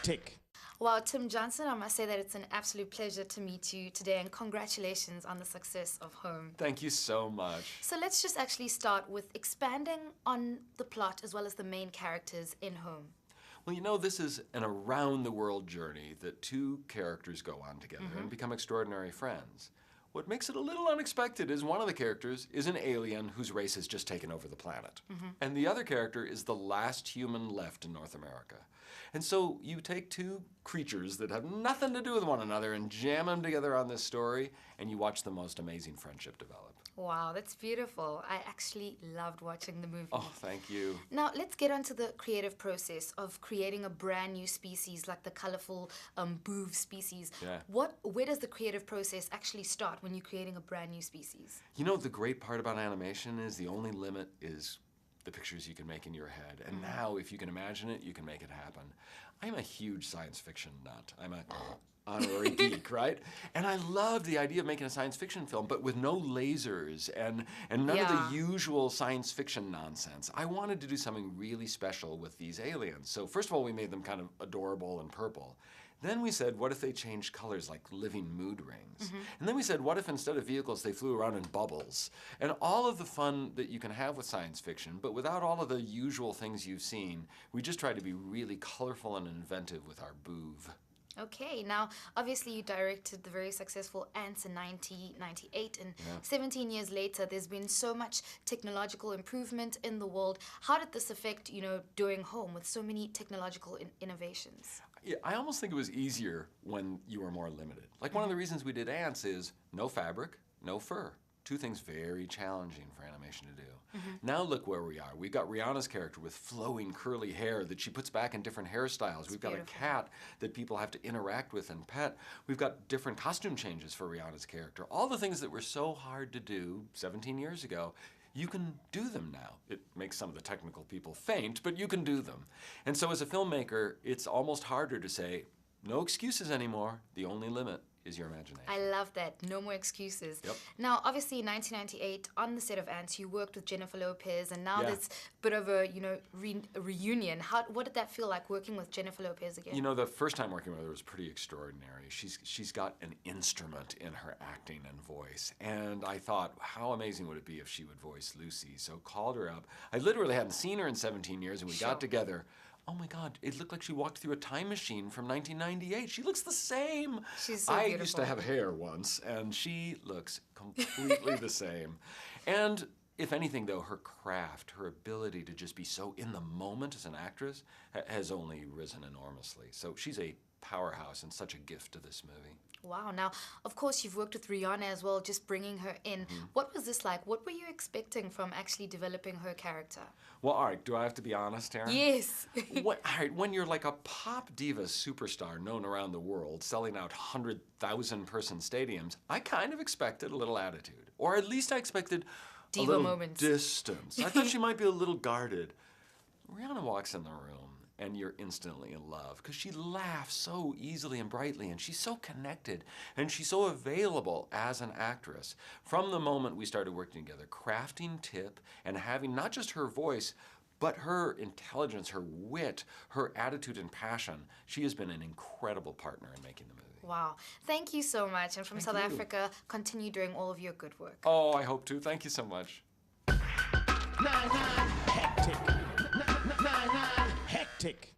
hectic. Wow, Tim Johnson, I must say that it's an absolute pleasure to meet you today, and congratulations on the success of Home. Thank you so much. So let's just actually start with expanding on the plot as well as the main characters in Home. Well, you know, this is an around-the-world journey that two characters go on together and become extraordinary friends. What makes it a little unexpected is one of the characters is an alien whose race has just taken over the planet. And the other character is the last human left in North America. And so you take two creatures that have nothing to do with one another and jam them together on this story, and you watch the most amazing friendship develop. Wow, that's beautiful. I actually loved watching the movie. Oh, thank you. Now, let's get onto the creative process of creating a brand new species like the colorful boov species. Yeah. Where does the creative process actually start when you're creating a brand new species? You know, the great part about animation is the only limit is the pictures you can make in your head. And now, if you can imagine it, you can make it happen. I'm a huge science fiction nut. I'm a honorary geek, right? And I love the idea of making a science fiction film, but with no lasers and none of the usual science fiction nonsense. I wanted to do something really special with these aliens. So first of all, we made them kind of adorable and purple. Then we said, what if they changed colors like living mood rings? And then we said, what if instead of vehicles, they flew around in bubbles? And all of the fun that you can have with science fiction, but without all of the usual things you've seen, we just tried to be really colorful and inventive with our boov. Okay, now obviously you directed the very successful Ants in 1998, and 17 years later there's been so much technological improvement in the world. How did this affect, doing Home with so many technological innovations? Yeah, I almost think it was easier when you were more limited. Like one of the reasons we did Ants is no fabric, no fur. Two things very challenging for animation to do. Now look where we are. We've got Rihanna's character with flowing curly hair that she puts back in different hairstyles. We've got a cat that people have to interact with and pet. We've got different costume changes for Rihanna's character. All the things that were so hard to do 17 years ago, you can do them now. It makes some of the technical people faint, but you can do them. And so as a filmmaker, it's almost harder to say, no excuses anymore. The only limit is your imagination. I love that. No more excuses. Yep. Now, obviously, in 1998, on the set of Ants, you worked with Jennifer Lopez, and now there's a bit of a, reunion. What did that feel like working with Jennifer Lopez again? You know, the first time working with her was pretty extraordinary. She's got an instrument in her acting and voice, and I thought, how amazing would it be if she would voice Lucy? So called her up. I literally hadn't seen her in 17 years, and we got together. Oh my God, it looked like she walked through a time machine from 1998. She looks the same. She's so beautiful. I used to have hair once, and she looks completely the same. And if anything, though, her craft, her ability to just be so in the moment as an actress has only risen enormously. So she's a powerhouse and such a gift to this movie. Wow. Now, of course, you've worked with Rihanna as well, just bringing her in. What was this like? What were you expecting from actually developing her character? Well, all right, do I have to be honest, Taryn? Yes. When you're like a pop diva superstar known around the world, selling out 100,000-person stadiums, I kind of expected a little attitude. Or at least I expected Diva a little moments. distance. I thought she might be a little guarded. Rihanna walks in the room, and you're instantly in love because she laughs so easily and brightly, and she's so connected, and she's so available as an actress. From the moment we started working together, crafting Tip and having not just her voice, but her intelligence, her wit, her attitude and passion, she has been an incredible partner in making the movie. Wow. Thank you so much. And from South Africa, continue doing all of your good work. Oh, I hope to. Thank you so much. Hectic. Hectic.